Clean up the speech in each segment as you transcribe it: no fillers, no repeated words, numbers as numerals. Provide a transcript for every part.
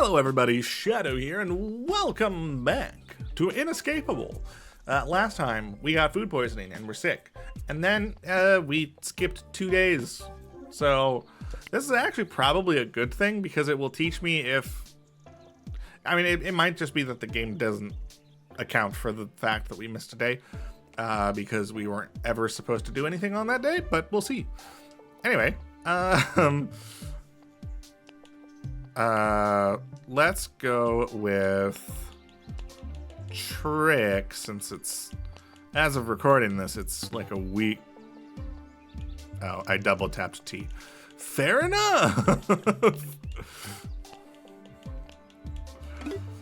Hello everybody, Shadow here, and welcome back to Inescapable. Last time, we got food poisoning and we're sick. And then, we skipped 2 days. So, this is actually probably a good thing because it will teach me if... I mean, it might just be that the game doesn't account for the fact that we missed a day. Because we weren't ever supposed to do anything on that day, but we'll see. Anyway, let's go with trick, since it's, as of recording this, it's like a week. Oh, I double tapped T. Fair enough.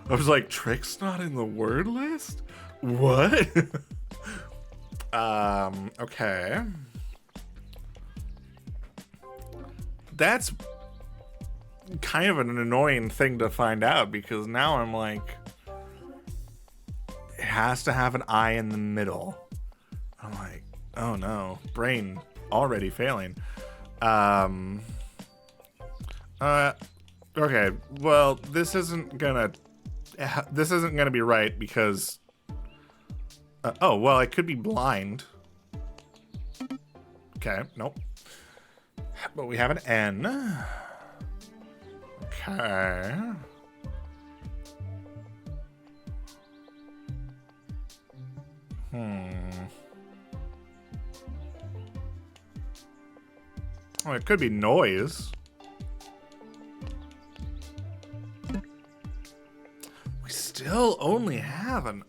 I was like, trick's not in the word list? What? Okay. That's kind of an annoying thing to find out because now I'm like, it has to have an I in the middle. I'm like, oh no, brain already failing. Okay, well, this isn't gonna be right because oh, well, I could be blind. Okay, nope. But we have an N. Okay. Oh, it could be noise. We still only have an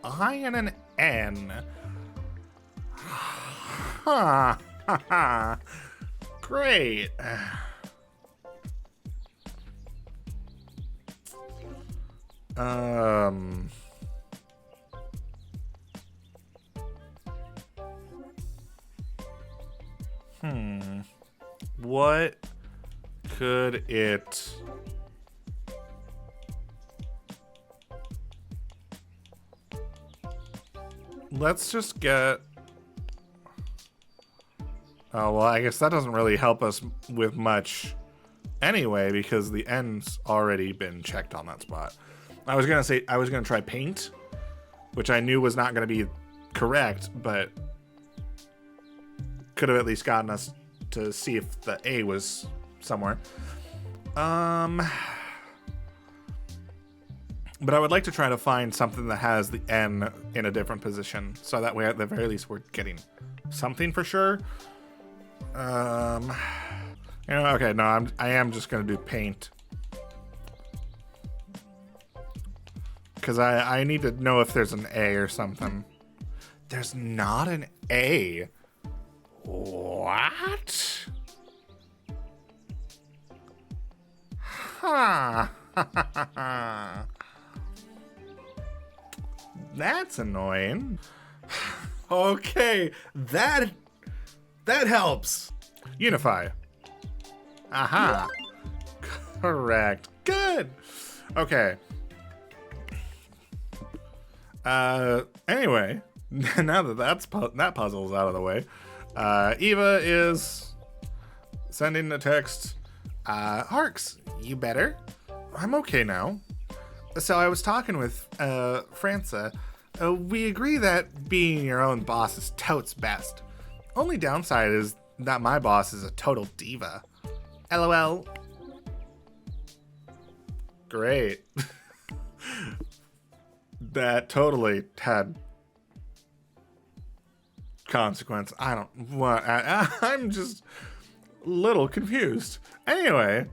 I and an N. Ha ha ha. Great. What could it... Let's just get... Oh, well, I guess that doesn't really help us with much anyway, because the N's already been checked on that spot. I was gonna try paint, which I knew was not gonna be correct, but could have at least gotten us to see if the A was somewhere. But I would like to try to find something that has the N in a different position, so that way at the very least we're getting something for sure. Okay, no, I am just gonna do paint. Because I need to know if there's an A or something. There's not an A. What? Ha. That's annoying. Okay, that helps. Unify. Aha. Correct. Good. Okay. Anyway, now that that puzzle's out of the way, Eva is sending a text. Harks, you better? I'm okay now. So I was talking with Franca. We agree that being your own boss is totes best. Only downside is that my boss is a total diva. LOL. Great. That totally had consequence. I'm just a little confused. Anyway,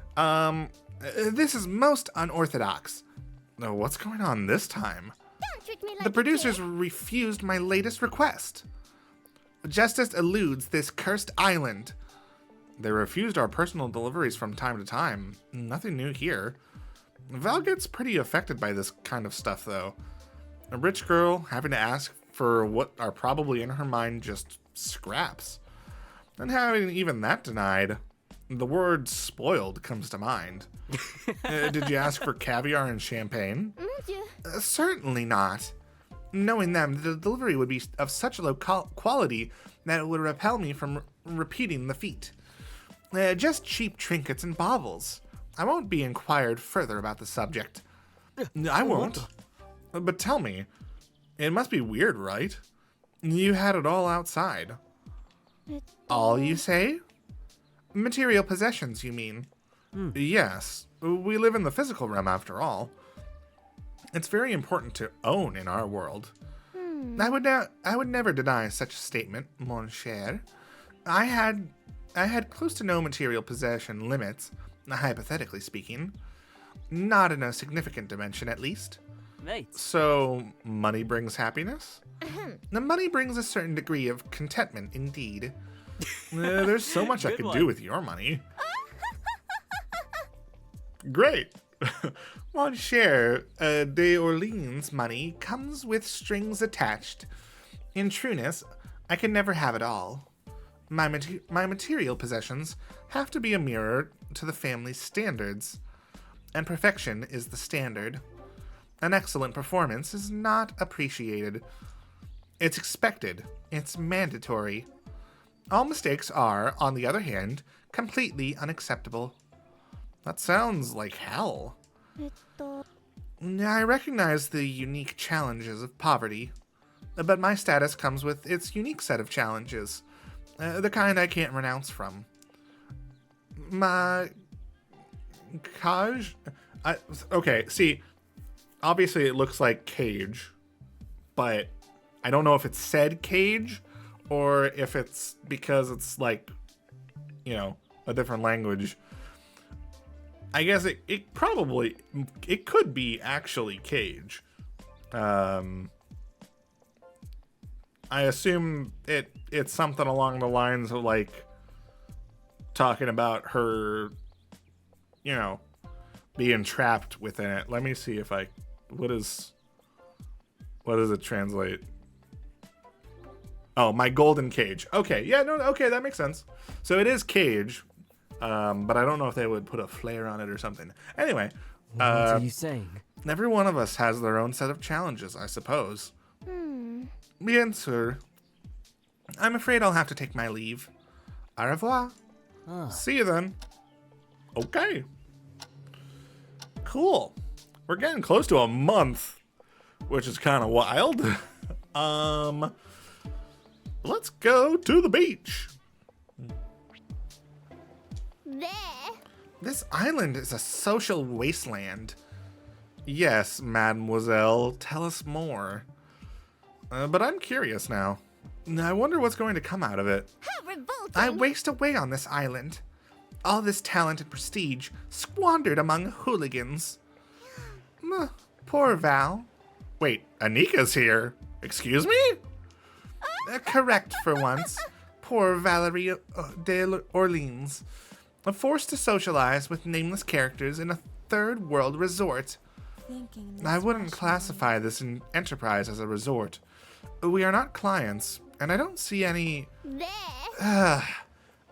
this is most unorthodox. What's going on this time? Don't treat me like the producers refused my latest request. Justice eludes this cursed island. They refused our personal deliveries from time to time. Nothing new here. Val gets pretty affected by this kind of stuff, though. A rich girl having to ask for what are probably in her mind just scraps. And having even that denied, the word spoiled comes to mind. Did you ask for caviar and champagne? Certainly not. Knowing them, the delivery would be of such low quality that it would repel me from repeating the feat. Just cheap trinkets and baubles. I won't be inquired further about the subject. I won't. But tell me, it must be weird, right? You had it all outside. All, you say? Material possessions, you mean? Yes, we live in the physical realm after all. It's very important to own in our world. I would never deny such a statement, mon cher. I had close to no material possession limits, hypothetically speaking. Not in a significant dimension, at least. Right. So, money brings happiness? The money brings a certain degree of contentment, indeed. There's so much I could do with your money. Great. Mon cher, de Orleans money comes with strings attached. In trueness, I can never have it all. My material possessions have to be a mirror to the family's standards, and perfection is the standard. An excellent performance is not appreciated. It's expected. It's mandatory. All mistakes are, on the other hand, completely unacceptable. That sounds like hell. I recognize the unique challenges of poverty, but my status comes with its unique set of challenges, the kind I can't renounce from. My... Kaj? Okay, see, obviously it looks like cage, but I don't know if it's said cage, or if it's because it's like, you know, a different language. I guess it probably, it could be actually cage. I assume it's something along the lines of like talking about her, you know, being trapped within it. Let me see if what does it translate? Oh, my golden cage. Okay, yeah, no, okay, that makes sense. So it is cage, but I don't know if they would put a flare on it or something. Anyway, What are you saying? every one of us has their own set of challenges, I suppose. Bien sûr. I'm afraid I'll have to take my leave. Au revoir. See you then. Okay. Cool. We're getting close to a month, which is kind of wild. Let's go to the beach. This island is a social wasteland. Yes, mademoiselle, tell us more. But I'm curious now. I wonder what's going to come out of it. How revolting! I waste away on this island. All this talent and prestige squandered among hooligans. Poor Val. Wait, Anika's here. Excuse me? Correct for once. Poor Valerie de Orleans. Forced to socialize with nameless characters in a third world resort. I wouldn't classify this enterprise as a resort. We are not clients, and I don't see any... the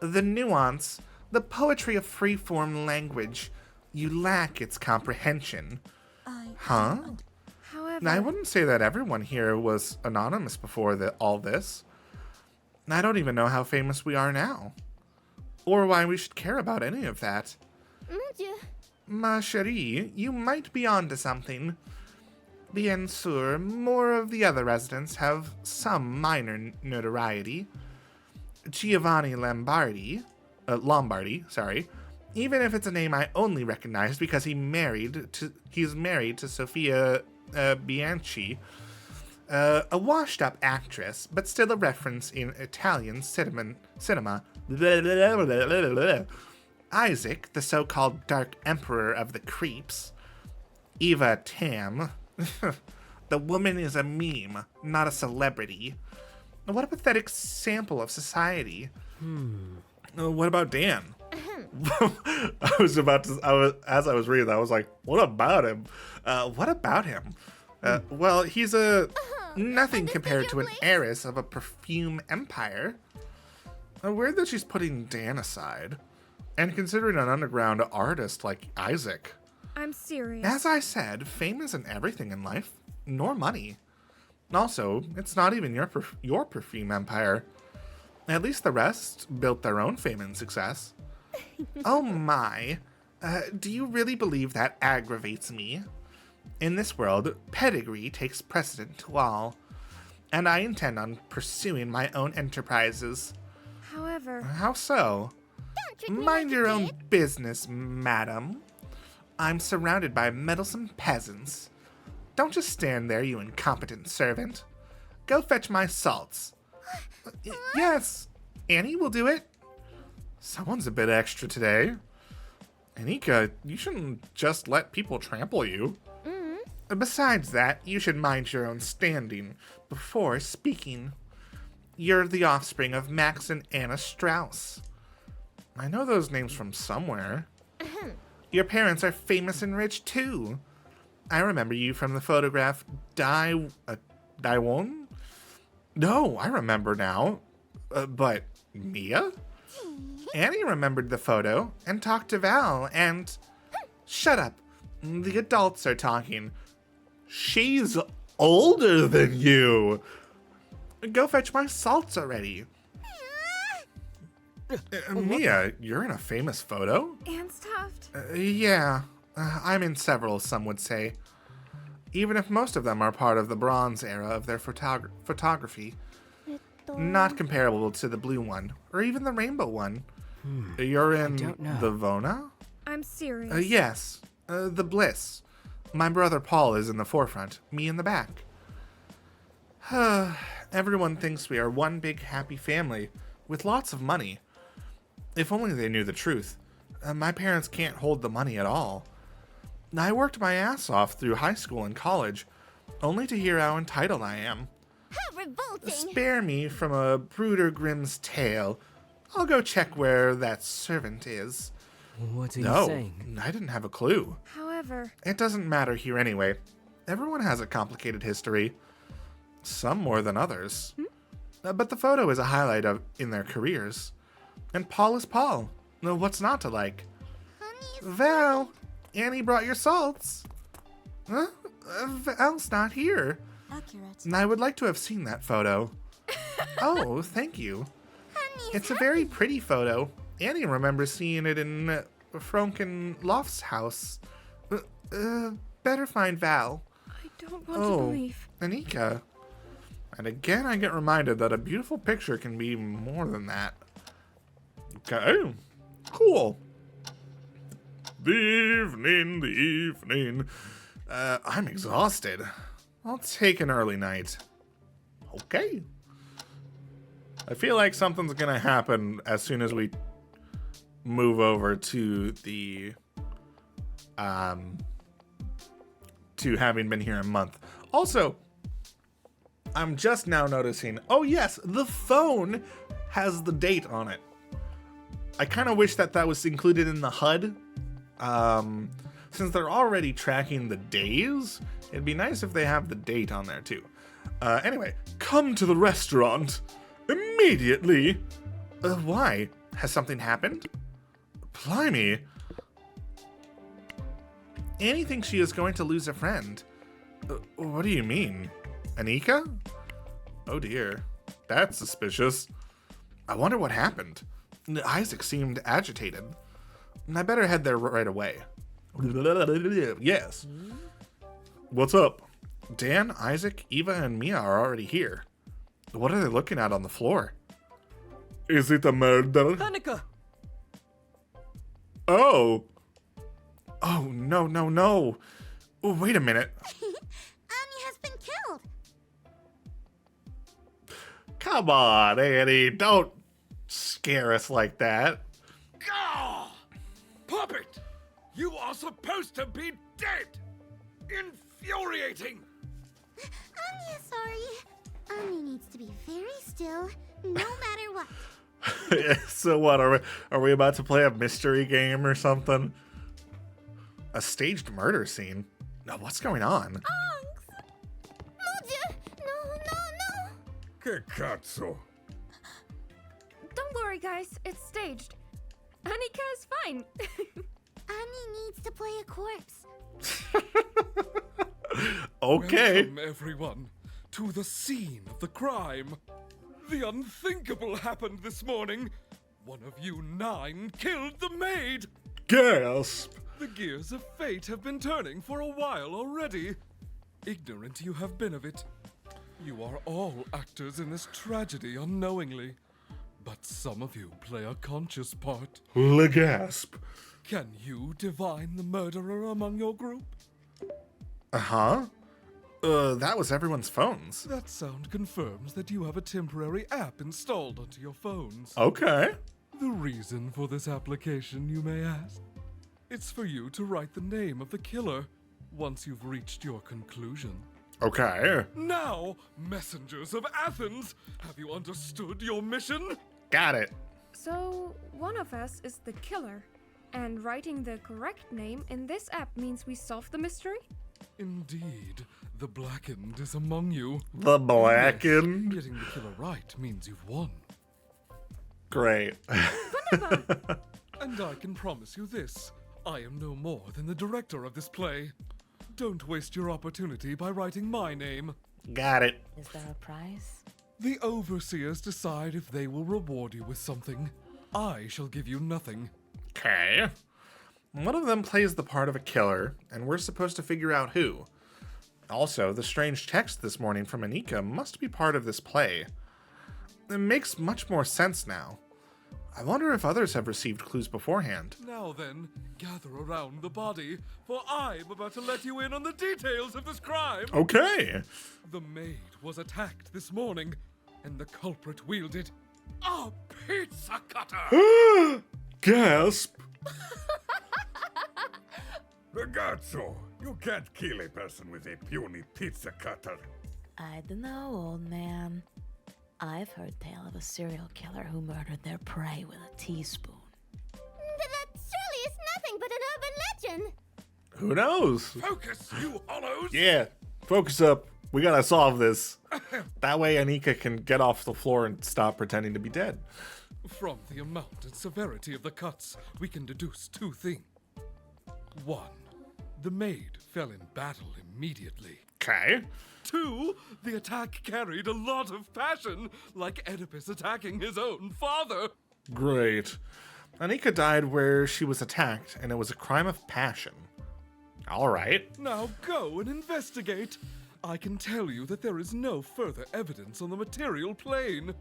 nuance, the poetry of free-form language. You lack its comprehension. Huh? However, I wouldn't say that everyone here was anonymous before all this. I don't even know how famous we are now. Or why we should care about any of that. Monsieur, Ma chérie, you might be onto something. Bien sûr, more of the other residents have some minor notoriety. Giovanni Lombardi, even if it's a name I only recognize because he's married to Sofia Bianchi, a washed-up actress, but still a reference in Italian cinema. Isaac, the so-called Dark Emperor of the Creeps. Eva Tam. The woman is a meme, not a celebrity. What a pathetic sample of society. What about Dan? As I was reading that, I was like, what about him? What about him? Well, he's nothing compared to an heiress of a perfume empire. Weird that she's putting Dan aside. And considering an underground artist like Isaac. I'm serious. As I said, fame isn't everything in life, nor money. Also, it's not even your perfume empire. At least the rest built their own fame and success. Oh my. Do you really believe that aggravates me? In this world, pedigree takes precedent to all, and I intend on pursuing my own enterprises. However, How so? don't treat me Mind like a your own kid. business, madam. I'm surrounded by meddlesome peasants. Don't just stand there, you incompetent servant. Go fetch my salts. Yes, Annie will do it. Someone's a bit extra today. Anika, you shouldn't just let people trample you. Besides that, you should mind your own standing before speaking. You're the offspring of Max and Anna Strauss. I know those names from somewhere. Your parents are famous and rich too. I remember you from the photograph Daiwon? No, I remember now. But Mia? Annie remembered the photo and talked to Val and... Shut up. The adults are talking. She's older than you. Go fetch my salts already. Mia, you're in a famous photo? Anstuffed? Yeah, I'm in several, some would say. Even if most of them are part of the bronze era of their photography. Not comparable to the blue one, or even the rainbow one. You're in the Vona? I'm serious. Yes, the Bliss. My brother Paul is in the forefront, me in the back. Everyone thinks we are one big happy family, with lots of money. If only they knew the truth. My parents can't hold the money at all. I worked my ass off through high school and college, only to hear how entitled I am. How revolting! Spare me from a Bruder Grimm's tale. I'll go check where that servant is. What are you saying? I didn't have a clue. However, It doesn't matter here anyway. Everyone has a complicated history. Some more than others. But the photo is a highlight in their careers. And Paul is Paul. What's not to like? Val, Annie brought your salts. Huh? Val's not here. accurate. I would like to have seen that photo. Oh, thank you. It's a very pretty photo. Annie remembers seeing it in Franken Loft's house. Better find Val. I don't want to believe. Anika. And again, I get reminded that a beautiful picture can be more than that. Okay, cool. The evening. I'm exhausted. I'll take an early night. Okay. I feel like something's gonna happen as soon as we move over to the to having been here a month. Also, I'm just now noticing, oh yes, the phone has the date on it. I kind of wish that was included in the HUD. Since they're already tracking the days, it'd be nice if they have the date on there too. Anyway, come to the restaurant immediately. Why? Has something happened? Blimey. Annie thinks she is going to lose a friend. What do you mean? Anika? Oh dear. That's suspicious. I wonder what happened. Isaac seemed agitated. I better head there right away. Yes. What's up? Dan, Isaac, Eva, and Mia are already here. What are they looking at on the floor? Is it a murder? Hanukkah! Oh. Oh, no. Oh, wait a minute. Annie has been killed. Come on, Annie. Don't scare us like that. Gah! Puppet! You are supposed to be dead! Infuriating! Annie is sorry. Annie needs to be very still, no matter what. So what, are we about to play a mystery game or something? A staged murder scene? Now, what's going on? Mon Dieu! No. Che cazzo? Don't worry, guys. It's staged. Annika is fine. Annie needs to play a corpse. Okay. Welcome, everyone, to the scene of the crime. The unthinkable happened this morning. One of you 9 killed the maid. Gasp! The gears of fate have been turning for a while already. Ignorant you have been of it. You are all actors in this tragedy unknowingly. But some of you play a conscious part. Le gasp. Can you divine the murderer among your group? Uh-huh. That was everyone's phones. That sound confirms that you have a temporary app installed onto your phones. Okay. The reason for this application, you may ask? It's for you to write the name of the killer once you've reached your conclusion. Okay. Now, messengers of Athens, have you understood your mission? Got it. So, one of us is the killer, and writing the correct name in this app means we solve the mystery? Indeed, the blackened is among you. The blackened. Yes, getting the killer right means you've won. Great. And I can promise you this. I am no more than the director of this play. Don't waste your opportunity by writing my name. Got it. Is there a prize? The overseers decide if they will reward you with something. I shall give you nothing. Okay. One of them plays the part of a killer, and we're supposed to figure out who. Also, the strange text this morning from Anika must be part of this play. It makes much more sense now. I wonder if others have received clues beforehand. Now then, gather around the body, for I'm about to let you in on the details of this crime. Okay. The maid was attacked this morning, and the culprit wielded a pizza cutter. Gasp. Ragazzo, you can't kill a person with a puny pizza cutter. I don't know, old man. I've heard tale of a serial killer who murdered their prey with a teaspoon. That surely is nothing but an urban legend. Who knows? Focus, you hollows! Yeah. Focus up. We gotta solve this. That way Anika can get off the floor and stop pretending to be dead. From the amount and severity of the cuts, we can deduce two things. One, the maid fell in battle immediately. Okay. Two, the attack carried a lot of passion, like Oedipus attacking his own father. Great. Anika died where she was attacked, and it was a crime of passion. All right. Now go and investigate. I can tell you that there is no further evidence on the material plane.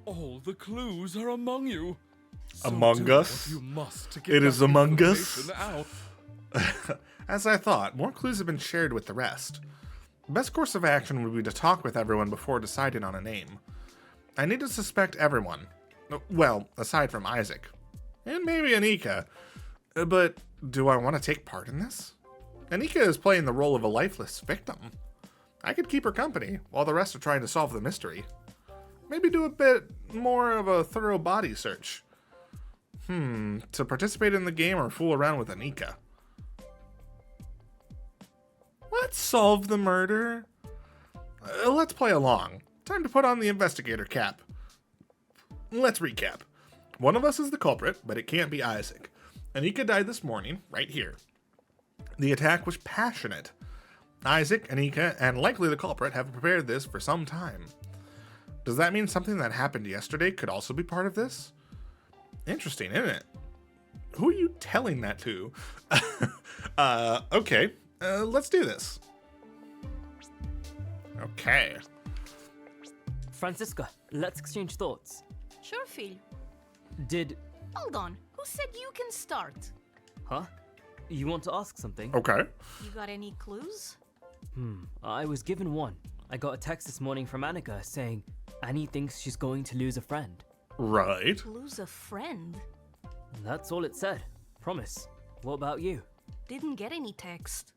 All the clues are among you. So Among do us? what you must to get It is that among us? information out. As I thought, more clues have been shared with the rest. The best course of action would be to talk with everyone before deciding on a name. I need to suspect everyone. Well, aside from Isaac. And maybe Anika. But do I want to take part in this? Anika is playing the role of a lifeless victim. I could keep her company while the rest are trying to solve the mystery. Maybe do a bit more of a thorough body search. To participate in the game or fool around with Anika. Let's solve the murder. Let's play along. Time to put on the investigator cap. Let's recap. One of us is the culprit, but it can't be Isaac. Anika died this morning, right here. The attack was passionate. Isaac, Anika, and likely the culprit have prepared this for some time. Does that mean something that happened yesterday could also be part of this? Interesting, isn't it? Who are you telling that to? Okay, let's do this. Okay. Francisca, let's exchange thoughts. Sure, Phil. Did... Hold on. Who said you can start? Huh? You want to ask something? Okay. You got any clues? I was given one. I got a text this morning from Annika saying Annie thinks she's going to lose a friend. Right. Lose a friend? That's all it said. Promise. What about you? Didn't get any text.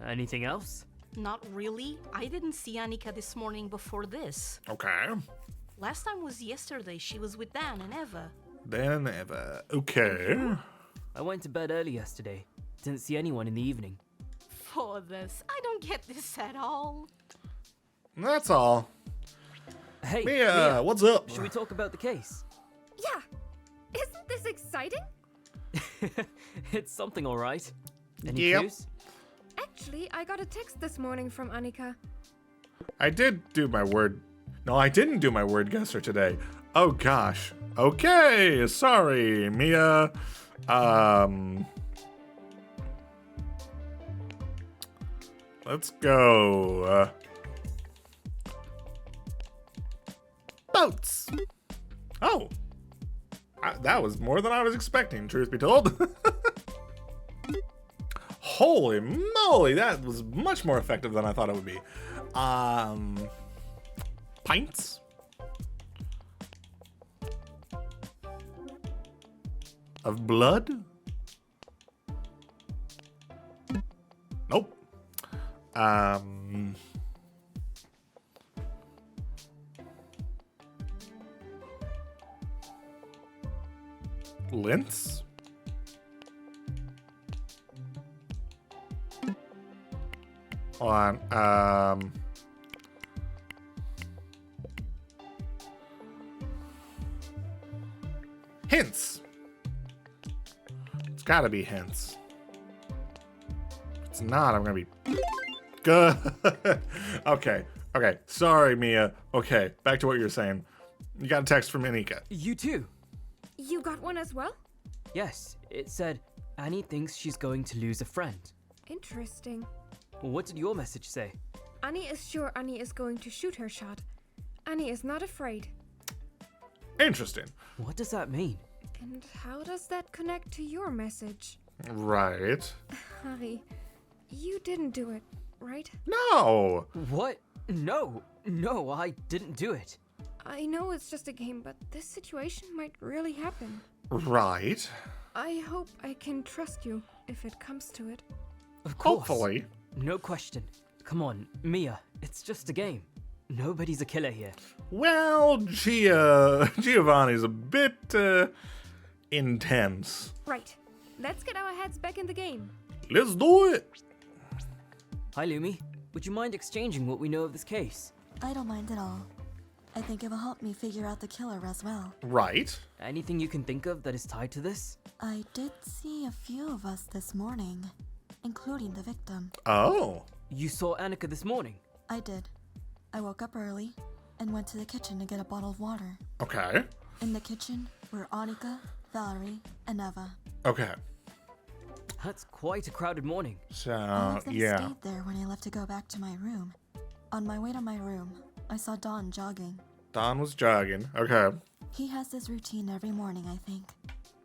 Anything else? Not really. I didn't see Annika this morning before this. Okay. Last time was yesterday. She was with Dan and Eva. Dan and Eva. Okay. I went to bed early yesterday. Didn't see anyone in the evening. For this. I don't get this at all. That's all. Hey, Mia, what's up? should we talk about the case? Yeah. Isn't this exciting? It's something, all right. Any Yep. clues? Actually, I got a text this morning from Annika. I did do my word. No, I didn't do my word guesser today. Oh gosh. Okay, sorry, Mia. Let's go. Boats. Oh. That was more than I was expecting, truth be told. Holy moly, that was much more effective than I thought it would be. Pints? Of blood? Nope. Lints? Hold on. Hints. It's gotta be hints. If it's not, I'm gonna be good. Okay. Sorry, Mia. Okay, back to what you were saying. You got a text from Anika. You too. You got one as well? Yes, it said Annie thinks she's going to lose a friend. Interesting. What did your message say? Annie is sure Annie is going to shoot her shot. Annie is not afraid. Interesting. What does that mean? And how does that connect to your message? Right. Harry, you didn't do it, right? No. What? No, I didn't do it. I know it's just a game, but this situation might really happen. Right. I hope I can trust you if it comes to it. Of course. Hopefully. No question. Come on, Mia, it's just a game. Nobody's a killer here. Well, Giovanni's a bit intense. Right. Let's get our heads back in the game. Let's do it. Hi, Lumi. Would you mind exchanging what we know of this case? I don't mind at all. I think it will help me figure out the killer as well. Right. Anything you can think of that is tied to this? I did see a few of us this morning, including the victim. Oh. You saw Annika this morning? I did. I woke up early and went to the kitchen to get a bottle of water. Okay. In the kitchen were Annika, Valerie, and Eva. Okay. That's quite a crowded morning. So, All of them yeah. stayed there when I left to go back to my room. On my way to my room, I saw Don jogging. Don was jogging. Okay. He has this routine every morning, I think.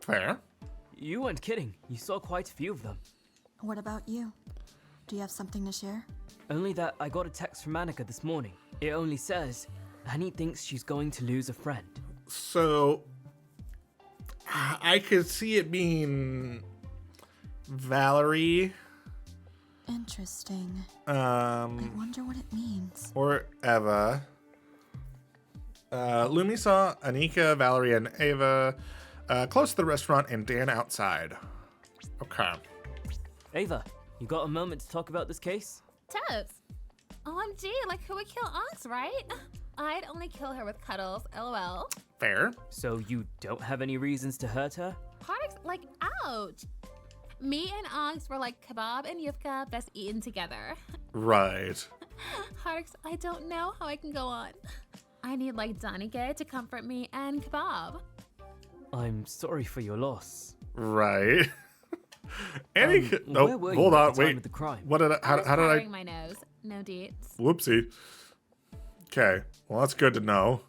Fair. You weren't kidding. You saw quite a few of them. What about you? Do you have something to share? Only that I got a text from Annika this morning. It only says, Annie thinks she's going to lose a friend. So, I could see it being Valerie. Interesting. I wonder what it means. Or Eva. Lumi saw Anika, Valerie, and Eva close to the restaurant and Dan outside. Okay. Ava, you got a moment to talk about this case? Totes. OMG, like who would kill Onyx, right? I'd only kill her with cuddles, lol. Fair. So you don't have any reasons to hurt her? Parks, like, ouch. Me and Onyx were like kebab and yufka best eaten together. Right. Parks, I don't know how I can go on. I need like Donike to comfort me and kebab. I'm sorry for your loss. Right. Anika. Where were you Hold at on. the time Wait. of the crime? What did I? How I was did I? powdering my nose. No deets. Whoopsie. Okay. Well, that's good to know.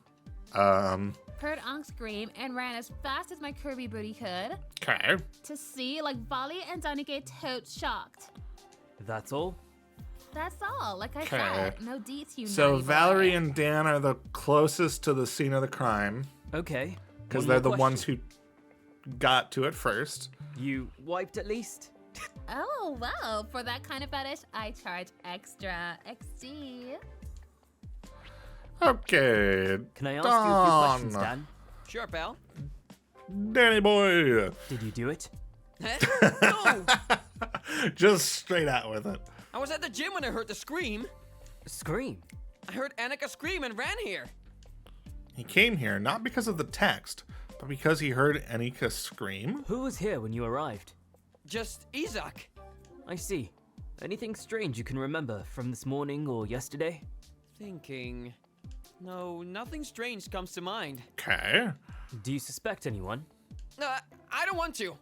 Heard Onyx scream and ran as fast as my curvy booty could Okay. to see like Volley and Donike totes shocked. That's all? That's all. Like I Okay. said, no deets, you So naughty boy. Valerie and Dan are the closest to the scene of the crime Okay. because One they're more the ones question. who got to it first. You wiped at least? Oh, well, for that kind of fetish, I charge extra. XD. Okay. Can I ask you a few questions, Don. Dan? Sure, pal. Danny boy. Did you do it? No! Just straight out with it. I was at the gym when I heard the scream. Scream. I heard Annika scream and ran here. He came here not because of the text, but because he heard Anika scream. Who was here when you arrived? Just Isaac. I see. Anything strange you can remember from this morning or yesterday? Thinking. No, nothing strange comes to mind. Okay. Do you suspect anyone? I don't want to.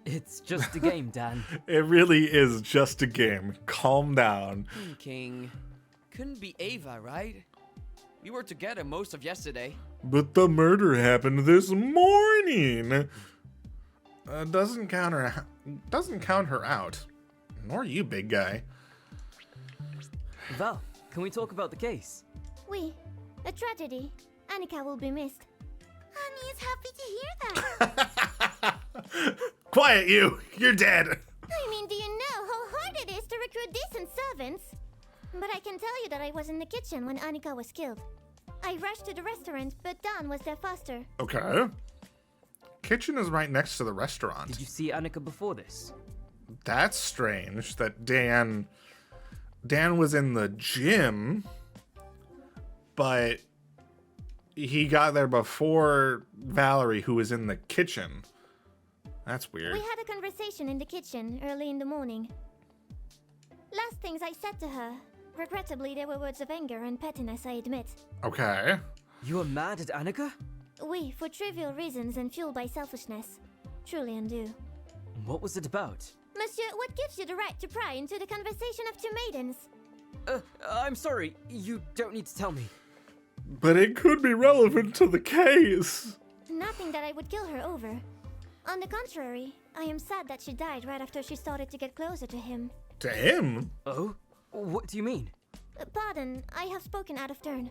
It's just a game, Dan. It really is just a game. Calm down. Thinking. Couldn't be Ava, right? We were together most of yesterday. But the murder happened this morning. Doesn't count her out. Nor you, big guy. Val, can we talk about the case? Oui, a tragedy. Annika will be missed. Annie is happy to hear that. Quiet, you. You're dead. I mean, do you know how hard it is to recruit decent servants? But I can tell you that I was in the kitchen when Annika was killed. I rushed to the restaurant, but Dan was there faster. Okay. Kitchen is right next to the restaurant. Did you see Annika before this? That's strange that Dan was in the gym, but he got there before Valerie, who was in the kitchen. That's weird. We had a conversation in the kitchen early in the morning. Last things I said to her. Regrettably, there were words of anger and pettiness, I admit. Okay. You were mad at Annika? Oui, for trivial reasons and fueled by selfishness. Truly undue. What was it about? Monsieur, what gives you the right to pry into the conversation of two maidens? I'm sorry. You don't need to tell me. But it could be relevant to the case. Nothing that I would kill her over. On the contrary, I am sad that she died right after she started to get closer to him. To him? Oh? What do you mean? Pardon, I have spoken out of turn.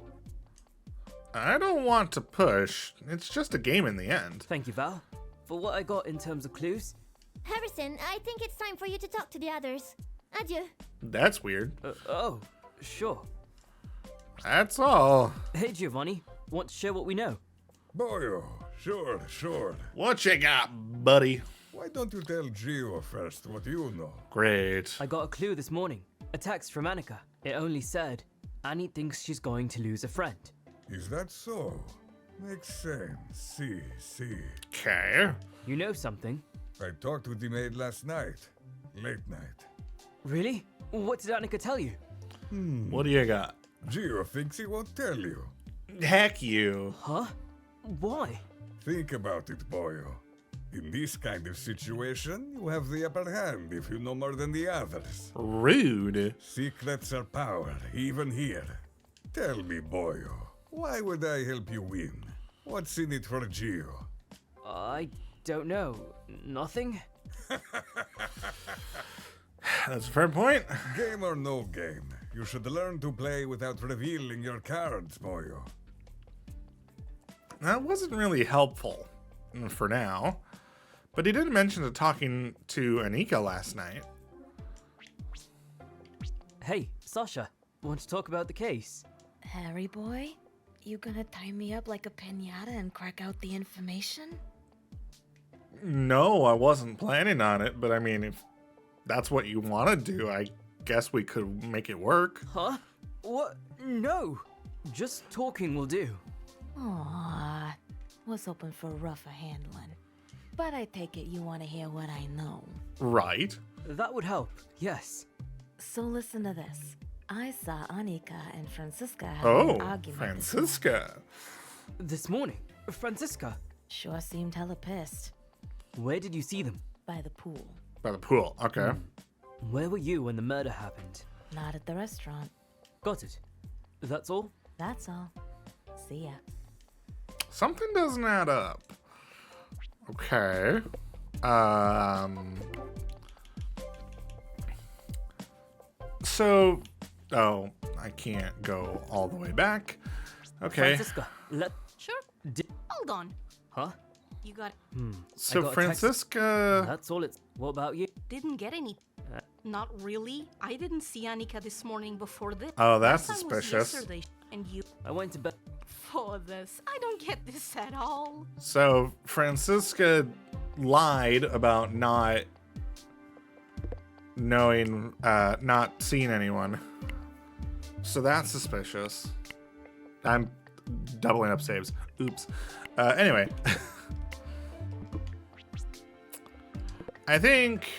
I don't want to push. It's just a game in the end. Thank you, Val. For what I got in terms of clues. Harrison, I think it's time for you to talk to the others. Adieu. That's weird. Oh, sure. That's all. Hey, Giovanni. Want to share what we know? Boyo, sure. What you got, buddy? Why don't you tell Gio first what you know? Great. I got a clue this morning. A text from Annika. It only said, Annie thinks she's going to lose a friend. Is that so? Makes sense. See. Okay. You know something? I talked with the maid last night. Late night. Really? What did Annika tell you? What do you got? Gio thinks he won't tell you. Heck you. Huh? Why? Think about it, Boyo. In this kind of situation, you have the upper hand if you know more than the others. Rude. Secrets are power, even here. Tell me, Boyo, why would I help you win? What's in it for Gio? I don't know. Nothing? That's a fair point. Game or no game, you should learn to play without revealing your cards, Boyo. That wasn't really helpful for now. But he did mention talking to Annika last night. Hey, Sasha. Want to talk about the case? Harry boy, you gonna tie me up like a piñata and crack out the information? No, I wasn't planning on it, but I mean, if that's what you want to do, I guess we could make it work. Huh? What? No. Just talking will do. Aww, was hoping for rougher handling. But I take it you want to hear what I know. Right. That would help, yes. So listen to this. I saw Annika and Francisca having an Oh, argument. Francisca. This morning. Francisca. Sure seemed hella pissed. Where did you see them? By the pool. By the pool. Okay. Where were you when the murder happened? Not at the restaurant. Got it. That's all? That's all. See ya. Something doesn't add up. Okay. So, oh, I can't go all the way back. Okay. Francisca, Sure. Hold on. Huh? You got So I got a text. Francisca. That's all it's... What about you? Didn't get any. Not really. I didn't see Annika this morning before this. Oh, that's Last time was suspicious. yesterday, and you I went to bed... for this. I don't get this at all. So Francisca lied about not knowing, not seeing anyone. So that's suspicious. I'm doubling up saves. Oops. Anyway. I think...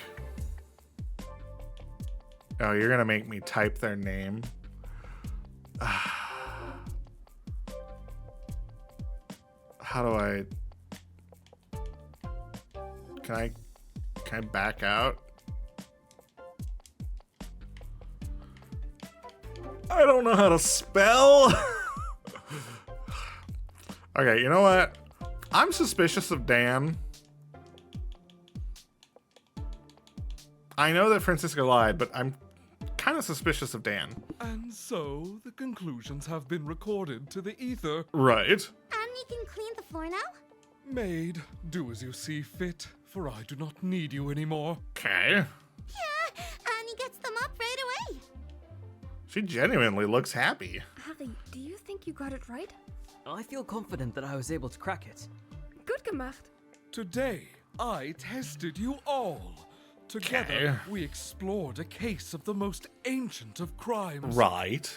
Oh, you're gonna make me type their name. How do I... Can Can I back out? I don't know how to spell. Okay, you know what? I'm suspicious of Dan. I know that Francisco lied, but I'm kind of suspicious of Dan. And so, the conclusions have been recorded to the ether. Right. Annie can clean the floor now? Maid, do as you see fit, for I do not need you anymore. Okay. Yeah, Annie gets them up right away. She genuinely looks happy. Harry, do you think you got it right? I feel confident that I was able to crack it. Good gemacht. Today, I tested you all. Together, Okay. we explored a case of the most ancient of crimes. Right.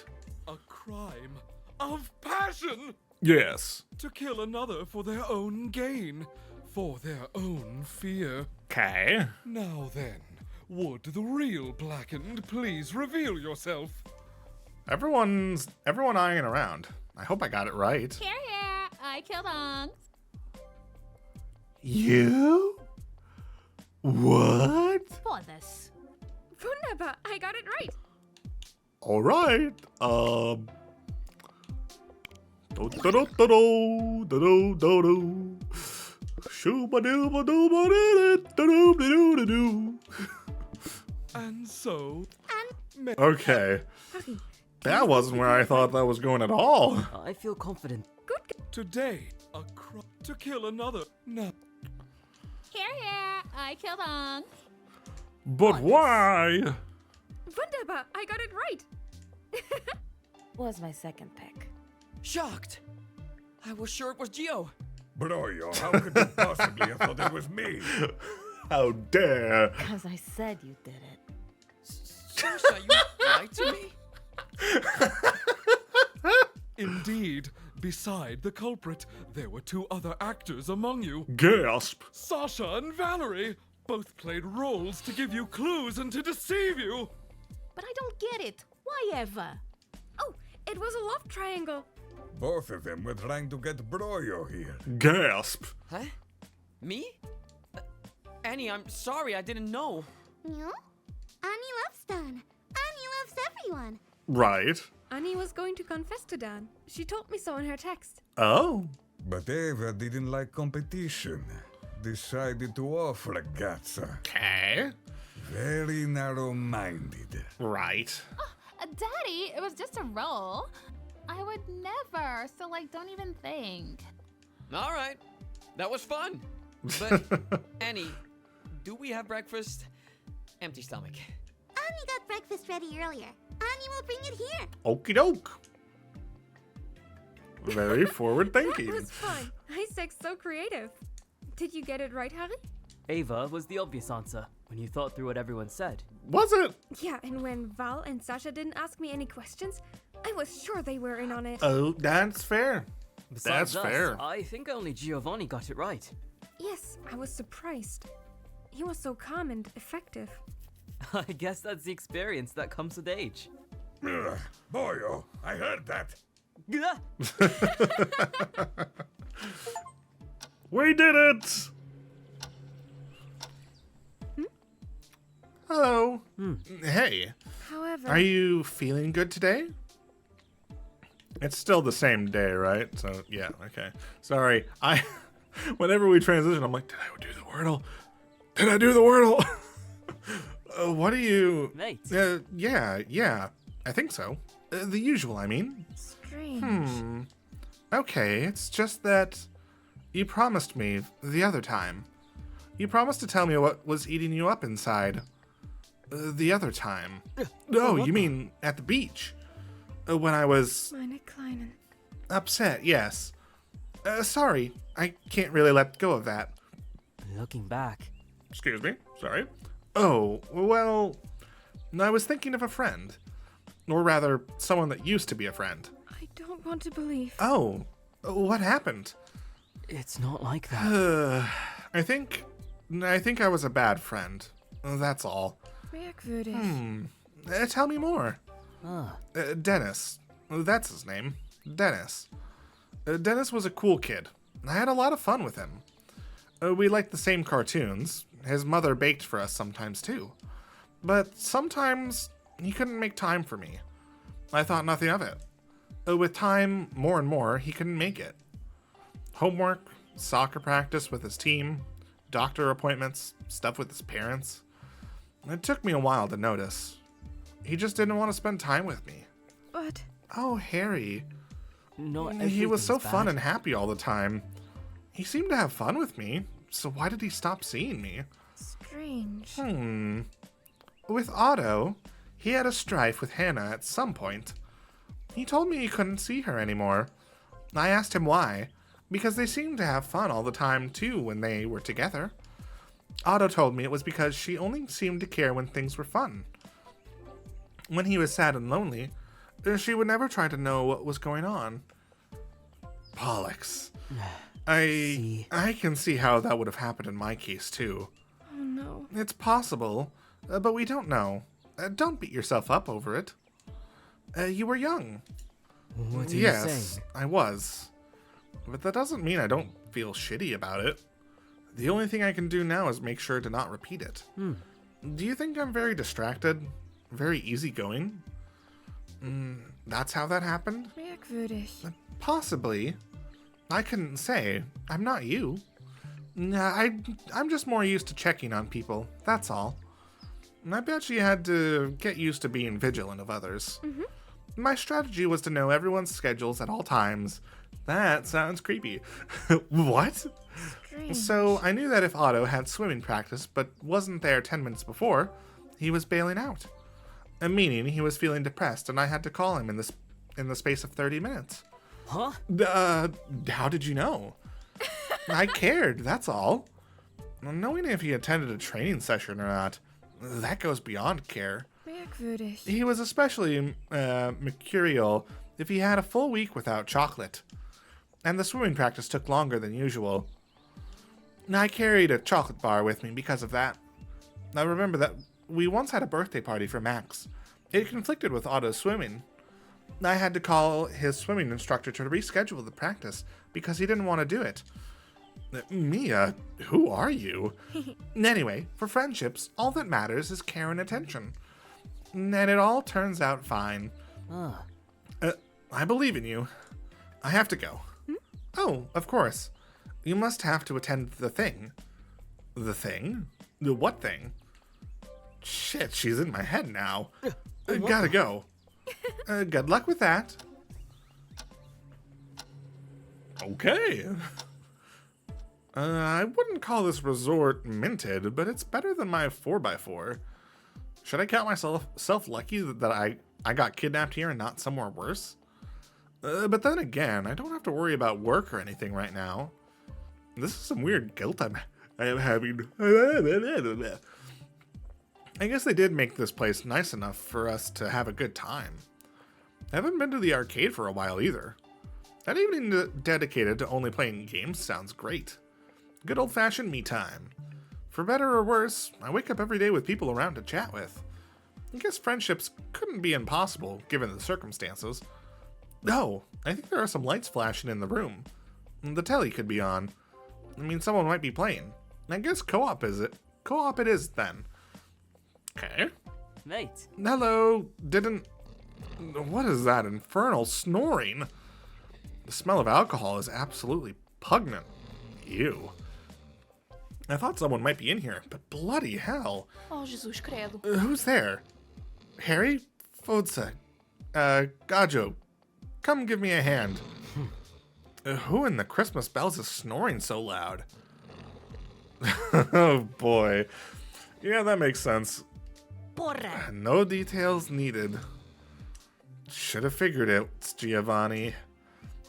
A crime of passion! Yes. To kill another for their own gain, for their own fear. Okay. Now then, would the real Blackened please reveal yourself? Everyone eyeing around. I hope I got it right. Here, I killed Ongs. You? What? For this. Wunderbar, I got it right. All right. Do-do-do-do-do, shoo-ba-doo-ba-doo-ba-doo-doo-doo-doo-doo. And so... Okay. That wasn't where I thought that was going at all. I feel confident. Today, a crime to kill another. No. Here, I killed Ongs. But why? Wunderbar, I got it right. Was my second pick. Shocked. I was sure it was Gio. Broyo, how could you possibly have thought it was me? How dare. Because I said you did it. Sasha, you lied to me? Indeed, beside the culprit, there were two other actors among you. Gasp. Sasha and Valerie both played roles to give you clues and to deceive you. But I don't get it. Why ever? Oh, it was a love triangle. Both of them were trying to get Broyo here. Gasp. Huh? Me? Annie, I'm sorry, I didn't know. No? Annie loves Dan. Annie loves everyone. Right. Annie was going to confess to Dan. She told me so in her text. Oh. But Eva didn't like competition. Decided to off ragazza. Okay. Very narrow-minded. Right. Daddy, it was just a role. I would never, so don't even think. All right, that was fun. But, Annie, do we have breakfast? Empty stomach. Annie got breakfast ready earlier. Annie will bring it here. Okie doke. Very forward That thinking. was fun. Isaac's so creative. Did you get it right, Harry? Ava was the obvious answer when you thought through what everyone said. Was it? Yeah, and when Val and Sasha didn't ask me any questions, I was sure they were in on it. Oh, that's fair. Besides That's us, fair. I think only Giovanni got it right. Yes, I was surprised. He was so calm and effective. I guess that's the experience that comes with age. Ugh, Boyo, I heard that. Gah! We did it! Hello. Hey, However, are you feeling good today? It's still the same day, right? So, yeah, okay. Sorry. Whenever we transition, I'm like, did I do the Wordle? Did I do the Wordle? What do you... Mate. Yeah, I think so. The usual, I mean. strange. Okay, it's just that you promised me the other time. You promised to tell me what was eating you up inside. The other time. No, you mean at the beach. When I was Meine Kleinen. upset, yes. Sorry, I can't really let go of that. Looking back, Excuse me, sorry. Oh, well, I was thinking of a friend. Or rather, someone that used to be a friend. I don't want to believe. Oh, what happened? it's not like that. I think I was a bad friend. That's all. Merkwürdig. Tell me more. Ah, Dennis. That's his name. Dennis. Dennis was a cool kid. I had a lot of fun with him. We liked the same cartoons. His mother baked for us sometimes too. But sometimes he couldn't make time for me. I thought nothing of it. With time, more and more, he couldn't make it. Homework, soccer practice with his team, doctor appointments, stuff with his parents. It took me a while to notice. He just didn't want to spend time with me. But Oh, Harry. Not He was so everything's fun bad. and happy all the time. He seemed to have fun with me, so why did he stop seeing me? strange. With Otto, he had a strife with Hannah at some point. He told me he couldn't see her anymore. I asked him why, because they seemed to have fun all the time too when they were together. Otto told me it was because she only seemed to care when things were fun. When he was sad and lonely, she would never try to know what was going on. Pollux. I can see how that would have happened in my case too. Oh no. It's possible, but we don't know. Don't beat yourself up over it. You were young. What are you Yes, saying? I was. But that doesn't mean I don't feel shitty about it. The only thing I can do now is make sure to not repeat it. Do you think I'm very distracted? Very easygoing? That's how that happened? Merkwürdig. Possibly. I couldn't say. I'm not you. I'm just more used to checking on people, that's all. I bet you had to get used to being vigilant of others. My strategy was to know everyone's schedules at all times. That sounds creepy. What? Strange. So I knew that if Otto had swimming practice but wasn't there 10 minutes before, he was bailing out. Meaning he was feeling depressed and I had to call him in the space of 30 minutes. Huh? How did you know? I cared, that's all. Knowing if he attended a training session or not, that goes beyond care. Merkwürdig. He was especially mercurial if he had a full week without chocolate. And the swimming practice took longer than usual. I carried a chocolate bar with me because of that. I remember that we once had a birthday party for Max. It conflicted with Otto's swimming. I had to call his swimming instructor to reschedule the practice because he didn't want to do it. Mia, who are you? Anyway, for friendships, all that matters is care and attention. And it all turns out fine. I believe in you. I have to go. Oh, of course. You must have to attend the thing. The thing? The what thing? Shit, she's in my head now. Gotta go. Good luck with that. Okay. I wouldn't call this resort minted, but it's better than my 4x4. Should I count myself lucky that I got kidnapped here and not somewhere worse? But then again, I don't have to worry about work or anything right now. This is some weird guilt I am having. I guess they did make this place nice enough for us to have a good time. I haven't been to the arcade for a while either. That evening dedicated to only playing games sounds great. Good old-fashioned me time. For better or worse, I wake up every day with people around to chat with. I guess friendships couldn't be impossible, given the circumstances. Oh, I think there are some lights flashing in the room. The telly could be on. I mean, someone might be playing. I guess co-op is it. Co-op it is, then. Okay. Mate. Hello, what is that infernal snoring? The smell of alcohol is absolutely pungent. Ew. I thought someone might be in here, but bloody hell. Oh, Jesus credo. Who's there? Harry? Fodsa. Gajo. Come give me a hand. Who in the Christmas bells is snoring so loud? Oh boy. Yeah, that makes sense. Porra. No details needed. Should have figured it, it's Giovanni.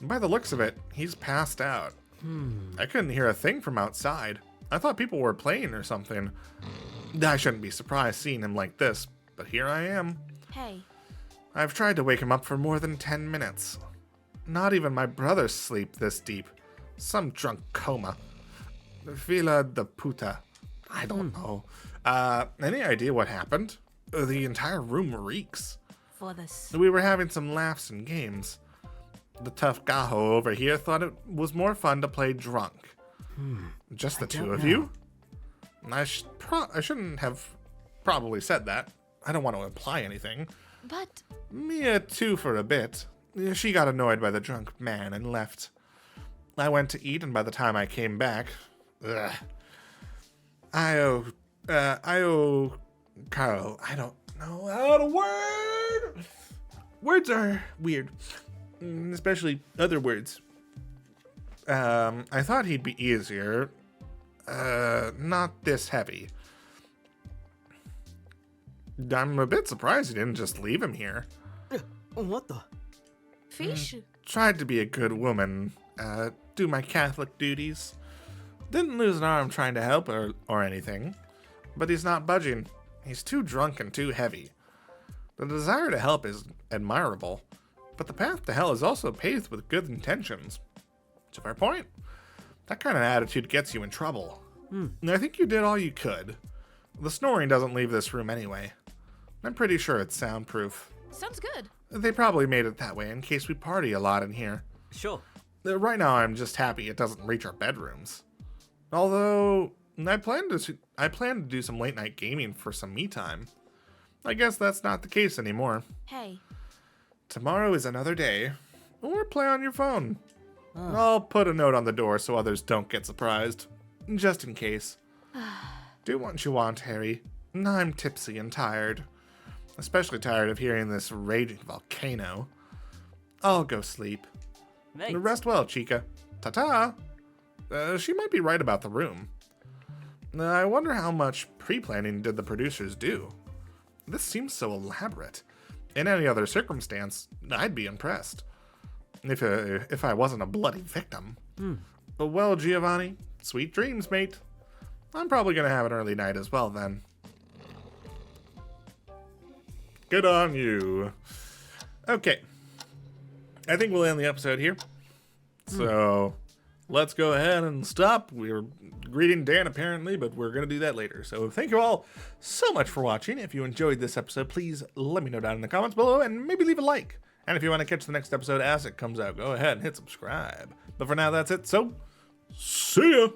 By the looks of it, he's passed out. I couldn't hear a thing from outside. I thought people were playing or something. I shouldn't be surprised seeing him like this, but here I am. Hey. I've tried to wake him up for more than 10 minutes. Not even my brothers sleep this deep. Some drunk coma. Fila de puta. I don't know. Any idea what happened? The entire room reeks. For this. We were having some laughs and games. The tough gajo over here thought it was more fun to play drunk. Just the two of you? I shouldn't have probably said that. I don't want to imply anything. But Mia, too, for a bit. She got annoyed by the drunk man and left. I went to eat, and by the time I came back... Ugh. I owe Carl. I don't know how to word. Words are weird. Especially other words. I thought he'd be easier. Not this heavy. I'm a bit surprised he didn't just leave him here. What the? fish? Tried to be a good woman, do my Catholic duties. Didn't lose an arm trying to help or anything. But he's not budging. He's too drunk and too heavy. The desire to help is admirable, but the path to hell is also paved with good intentions. It's a fair point. That kind of attitude gets you in trouble. And I think you did all you could. The snoring doesn't leave this room anyway. I'm pretty sure it's soundproof. Sounds good. They probably made it that way in case we party a lot in here. Sure. Right now, I'm just happy it doesn't reach our bedrooms. Although, I plan to do some late night gaming for some me time. I guess that's not the case anymore. Hey, Tomorrow is another day. Or play on your phone. I'll put a note on the door so others don't get surprised. Just in case. Do what you want, Harry. I'm tipsy and tired. Especially tired of hearing this raging volcano. I'll go sleep. Thanks. Rest well, Chica. Ta-ta! She might be right about the room. I wonder how much pre-planning did the producers do? This seems so elaborate. In any other circumstance, I'd be impressed. If I wasn't a bloody victim. But well, Giovanni, sweet dreams, mate. I'm probably gonna have an early night as well then. Good on you. Okay. I think we'll end the episode here. So, let's go ahead and stop. We're greeting Dan apparently, but we're going to do that later. So, thank you all so much for watching. If you enjoyed this episode, please let me know down in the comments below and maybe leave a like. And if you want to catch the next episode as it comes out, go ahead and hit subscribe. But for now, that's it. So, see ya!